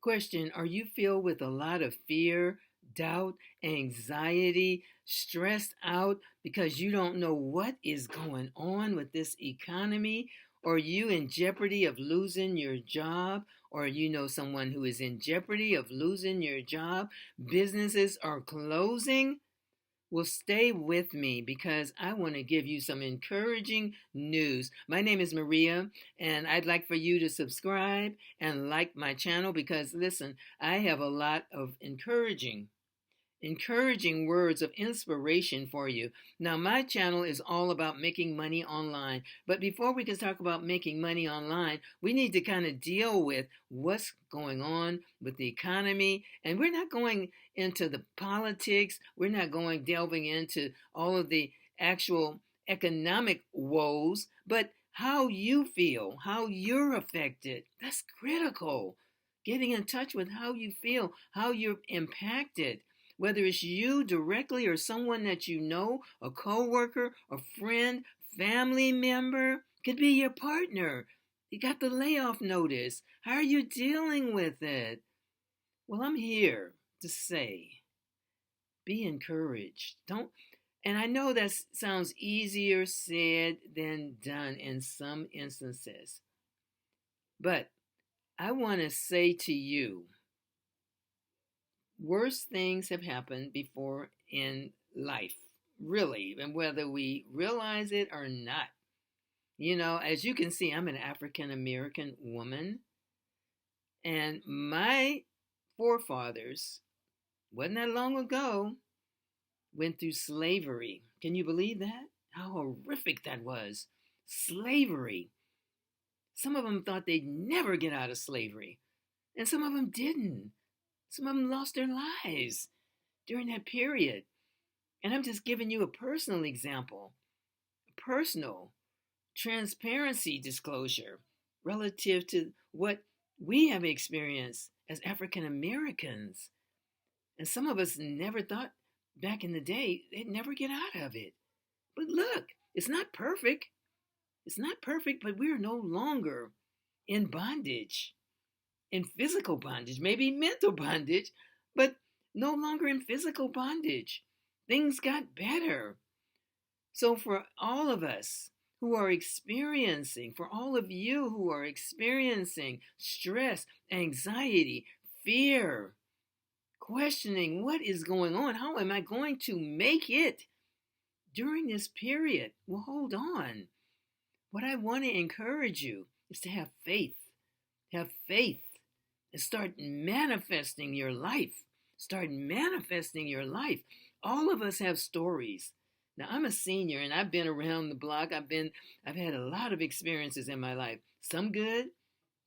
Question: are you filled with a lot of fear, doubt, anxiety, stressed out because you don't know what is going on with this economy? Or are you in jeopardy of losing your job? Or you know someone who is in jeopardy of losing your job? Businesses are closing. Well, stay with me because I want to give you some encouraging news. My name is Maria, and I'd like for you to subscribe and like my channel because, listen, I have a lot of encouraging words of inspiration for you. Now, my channel is all about making money online. But before we can talk about making money online, we need to kind of deal with what's going on with the economy. And we're not going into the politics. We're not going delving into all of the actual economic woes, but how you feel, how you're affected. That's critical. Getting in touch with how you feel, how you're impacted, whether it's you directly or someone that you know, a coworker, a friend, family member, could be your partner. You got the layoff notice. How are you dealing with it? Well, I'm here to say, be encouraged. Don't, and I know that sounds easier said than done in some instances. But I want to say to you, worse things have happened before in life, really, and whether we realize it or not. You know, as you can see, I'm an African American woman, and my forefathers, wasn't that long ago, went through slavery. Can you believe that? How horrific that was. Slavery. Some of them thought they'd never get out of slavery, and some of them didn't. Some of them lost their lives during that period. And I'm just giving you a personal example, a personal transparency disclosure relative to what we have experienced as African Americans. And some of us never thought back in the day they'd never get out of it. But look, it's not perfect. It's not perfect, but we're no longer in bondage, in physical bondage, maybe mental bondage, but no longer in physical bondage. Things got better. So, for all of us who are experiencing, for all of you who are experiencing stress, anxiety, fear, questioning what is going on, how am I going to make it during this period? Well, hold on. What I want to encourage you is to have faith. Have faith and start manifesting your life. Start manifesting your life. All of us have stories. Now, I'm a senior and I've been around the block. I've had a lot of experiences in my life. Some good,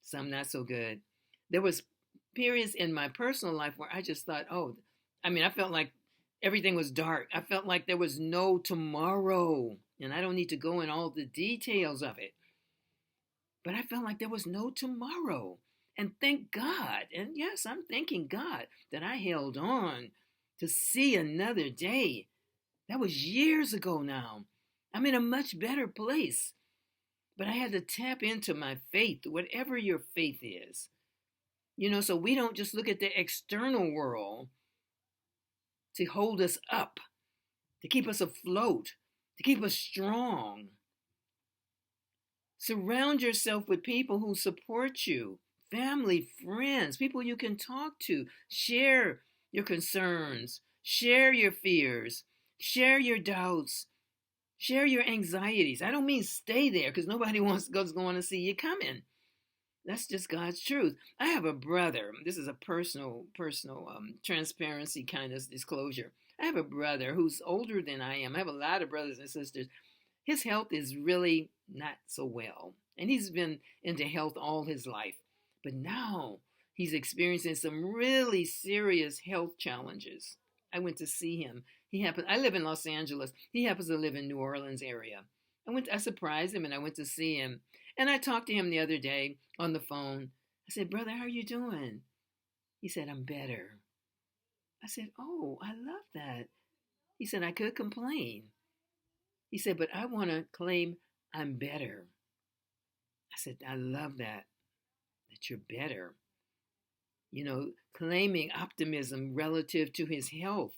some not so good. There was periods in my personal life where I just thought, I felt like everything was dark. I felt like there was no tomorrow. And I don't need to go in all the details of it. But I felt like there was no tomorrow. And thank God, and yes, I'm thanking God that I held on to see another day. That was years ago now. I'm in a much better place. But I had to tap into my faith, whatever your faith is. You know, so we don't just look at the external world to hold us up, to keep us afloat, to keep us strong. Surround yourself with people who support you, family, friends, people you can talk to. Share your concerns, share your fears, share your doubts, share your anxieties. I don't mean stay there because nobody wants going to see you coming. That's just God's truth. I have a brother. This is a personal transparency kind of disclosure. I have a brother who's older than I am. I have a lot of brothers and sisters. His health is really not so well. And he's been into health all his life. But now he's experiencing some really serious health challenges. I went to see him. I live in Los Angeles. He happens to live in New Orleans area. I surprised him and I went to see him. And I talked to him the other day on the phone. I said, "Brother, how are you doing?" He said, "I'm better." I said, "Oh, I love that." He said, "I could complain." He said, "But I want to claim I'm better." I said, "I love that you're better." claiming optimism relative to his health,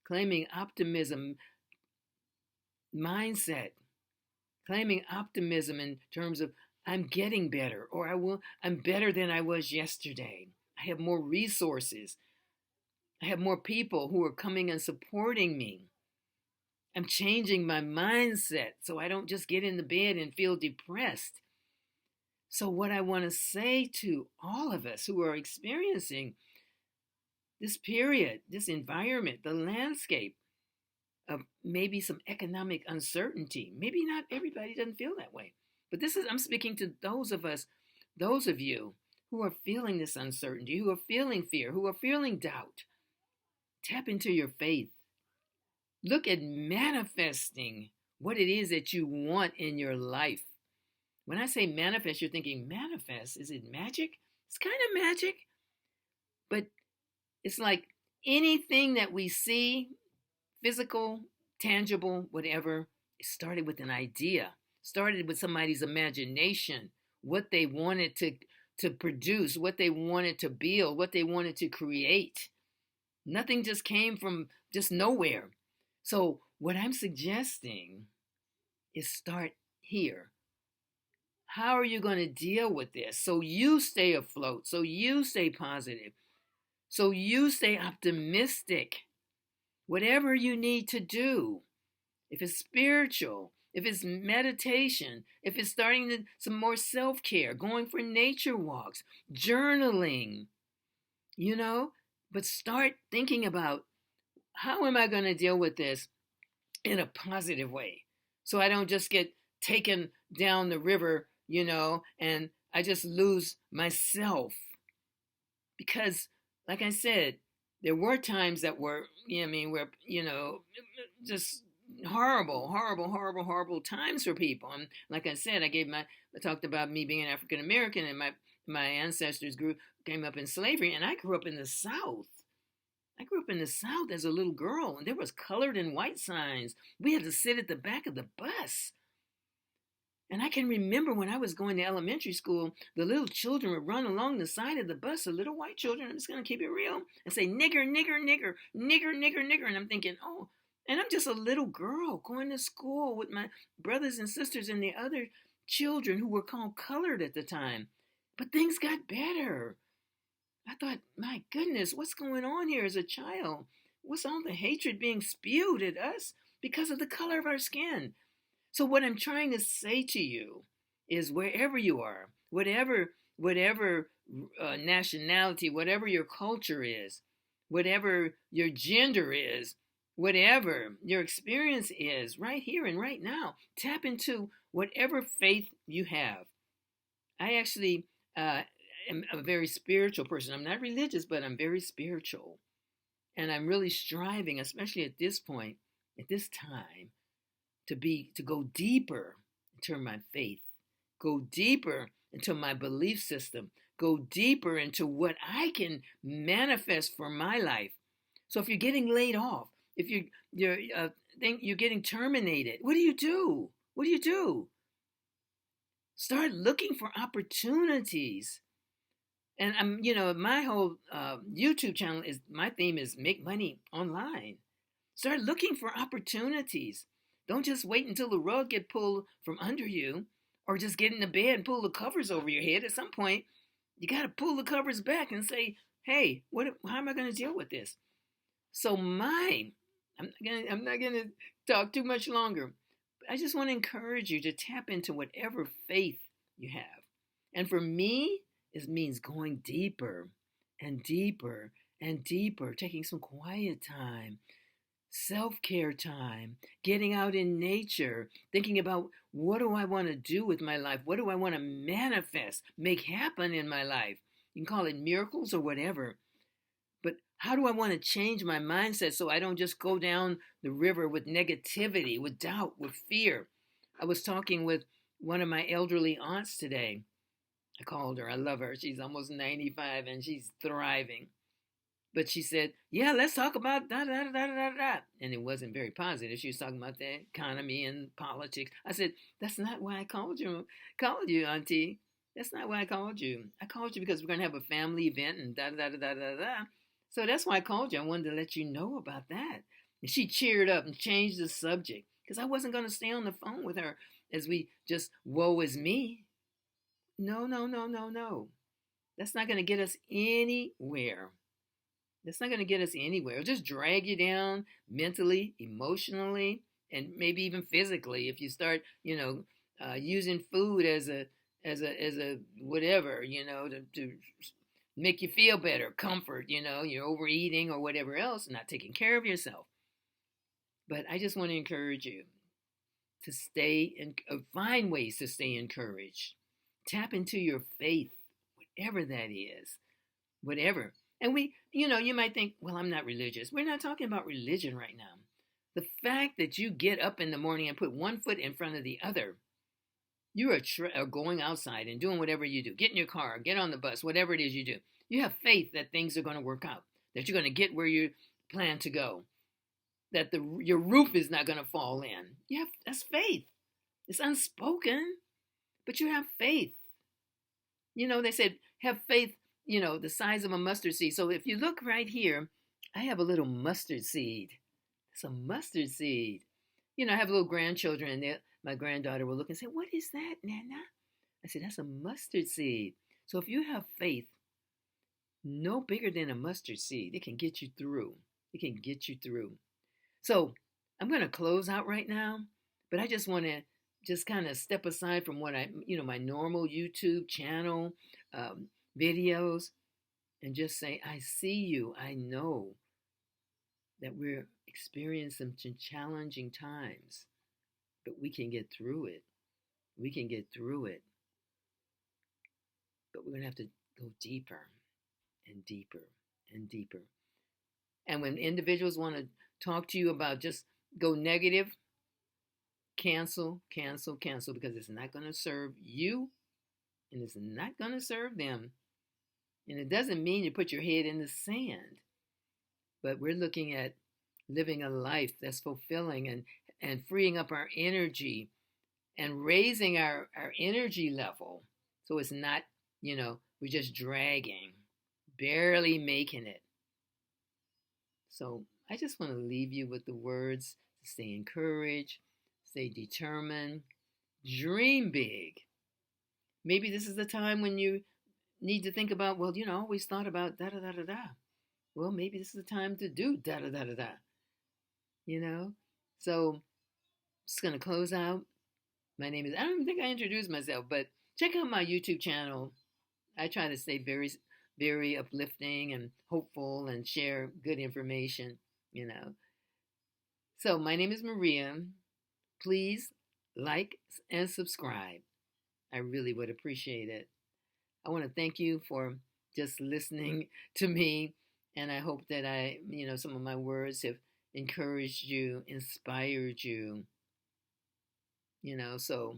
claiming optimism mindset, claiming optimism in terms of I'm getting better, or I'm better than I was yesterday. I have more resources. I have more people who are coming and supporting me. I'm changing my mindset so I don't just get in the bed and feel depressed. So what I want to say to all of us who are experiencing this period, this environment, the landscape of maybe some economic uncertainty. Maybe not everybody doesn't feel that way. But I'm speaking to those of us, those of you who are feeling this uncertainty, who are feeling fear, who are feeling doubt. Tap into your faith. Look at manifesting what it is that you want in your life. When I say manifest, you're thinking, manifest, is it magic? It's kind of magic, but it's like anything that we see, physical, tangible, whatever, it started with an idea, started with somebody's imagination, what they wanted to produce, what they wanted to build, what they wanted to create. Nothing just came from just nowhere. So what I'm suggesting is start here. How are you going to deal with this so you stay afloat, so you stay positive, so you stay optimistic? Whatever you need to do, if it's spiritual, if it's meditation, if it's starting some more self-care, going for nature walks, journaling, but start thinking about how am I going to deal with this in a positive way so I don't just get taken down the river, and I just lose myself. Because, like I said, there were times that were, just horrible times for people. And like I said, I talked about me being an African American, and my ancestors came up in slavery, and I grew up in the South. I grew up in the South as a little girl, and there was colored and white signs. We had to sit at the back of the bus. And I can remember when I was going to elementary school, the little children would run along the side of the bus, the little white children, I'm just going to keep it real, and say, nigger, nigger, nigger, nigger, nigger, nigger. And I'm thinking, oh, and I'm just a little girl going to school with my brothers and sisters and the other children who were called colored at the time. But things got better. I thought, my goodness, what's going on here as a child? What's all the hatred being spewed at us because of the color of our skin? So what I'm trying to say to you is wherever you are, whatever nationality, whatever your culture is, whatever your gender is, whatever your experience is right here and right now, tap into whatever faith you have. I actually am a very spiritual person. I'm not religious, but I'm very spiritual. And I'm really striving, especially at this point, at this time, to go deeper into my faith, go deeper into my belief system, go deeper into what I can manifest for my life. So if you're getting laid off, if you're getting terminated, what do you do? What do you do? Start looking for opportunities. And my whole YouTube channel my theme is make money online. Start looking for opportunities. Don't just wait until the rug get pulled from under you, or just get in the bed and pull the covers over your head. At some point, you got to pull the covers back and say, hey, how am I going to deal with this? So I'm not going to talk too much longer. I just want to encourage you to tap into whatever faith you have. And for me, it means going deeper and deeper and deeper, taking some quiet time, self-care time, getting out in nature, thinking about what do I want to do with my life? What do I want to manifest, make happen in my life? You can call it miracles or whatever. But how do I want to change my mindset so I don't just go down the river with negativity, with doubt, with fear? I was talking with one of my elderly aunts today. I called her. I love her. She's almost 95 and she's thriving. But she said, yeah, let's talk about da da da da da da. And it wasn't very positive. She was talking about the economy and politics. I said, that's not why I called you, Auntie. That's not why I called you. I called you because we're going to have a family event and da da da da da da. So that's why I called you. I wanted to let you know about that. And she cheered up and changed the subject because I wasn't going to stay on the phone with her as we just woe is me. No, no, no, no, no. That's not going to get us anywhere. That's not going to get us anywhere. It'll just drag you down mentally, emotionally, and maybe even physically if you start, using food as a whatever, to make you feel better, comfort, you're overeating or whatever else, not taking care of yourself. But I just want to encourage you to stay and find ways to stay encouraged. Tap into your faith, whatever that is, whatever. And you might think, well, I'm not religious. We're not talking about religion right now. The fact that you get up in the morning and put one foot in front of the other, you are going outside and doing whatever you do. Get in your car, get on the bus, whatever it is you do. You have faith that things are going to work out, that you're going to get where you plan to go, that your roof is not going to fall in. That's faith. It's unspoken, but you have faith. They said have faith, the size of a mustard seed. So if you look right here, I have a little mustard seed. It's a mustard seed. I have little grandchildren, and my granddaughter will look and say, "What is that, Nana?" I said, "That's a mustard seed." So if you have faith, no bigger than a mustard seed, it can get you through. It can get you through. So I'm going to close out right now, but I just want to just kind of step aside from what my normal YouTube channel videos, and just say, I see you. I know that we're experiencing some challenging times, but we can get through it. We can get through it. But we're going to have to go deeper and deeper and deeper. And when individuals want to talk to you about just go negative, cancel, cancel, cancel, because it's not going to serve you and it's not going to serve them. And it doesn't mean you put your head in the sand, but we're looking at living a life that's fulfilling and freeing up our energy and raising our energy level. So it's not, we're just dragging, barely making it. So I just want to leave you with the words to stay encouraged, stay determined, dream big. Maybe this is the time when you need to think about, well, I always thought about da da da da da. Well, maybe this is the time to do da da da da da. So just going to close out. My name is, I don't even think I introduced myself, but check out my YouTube channel. I try to stay very, very uplifting and hopeful and share good information, So my name is Maria. Please like and subscribe. I really would appreciate it. I want to thank you for just listening to me. And I hope that some of my words have encouraged you, inspired you. So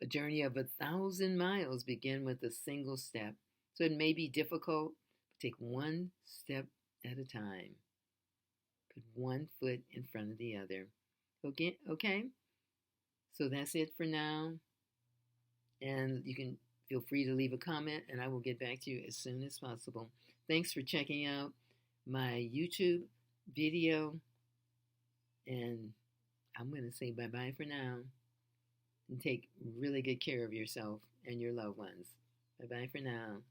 a journey of 1,000 miles begin with a single step. So it may be difficult. Take one step at a time. Put one foot in front of the other. Okay? So that's it for now. And you can feel free to leave a comment, and I will get back to you as soon as possible. Thanks for checking out my YouTube video. And I'm going to say bye-bye for now. And take really good care of yourself and your loved ones. Bye-bye for now.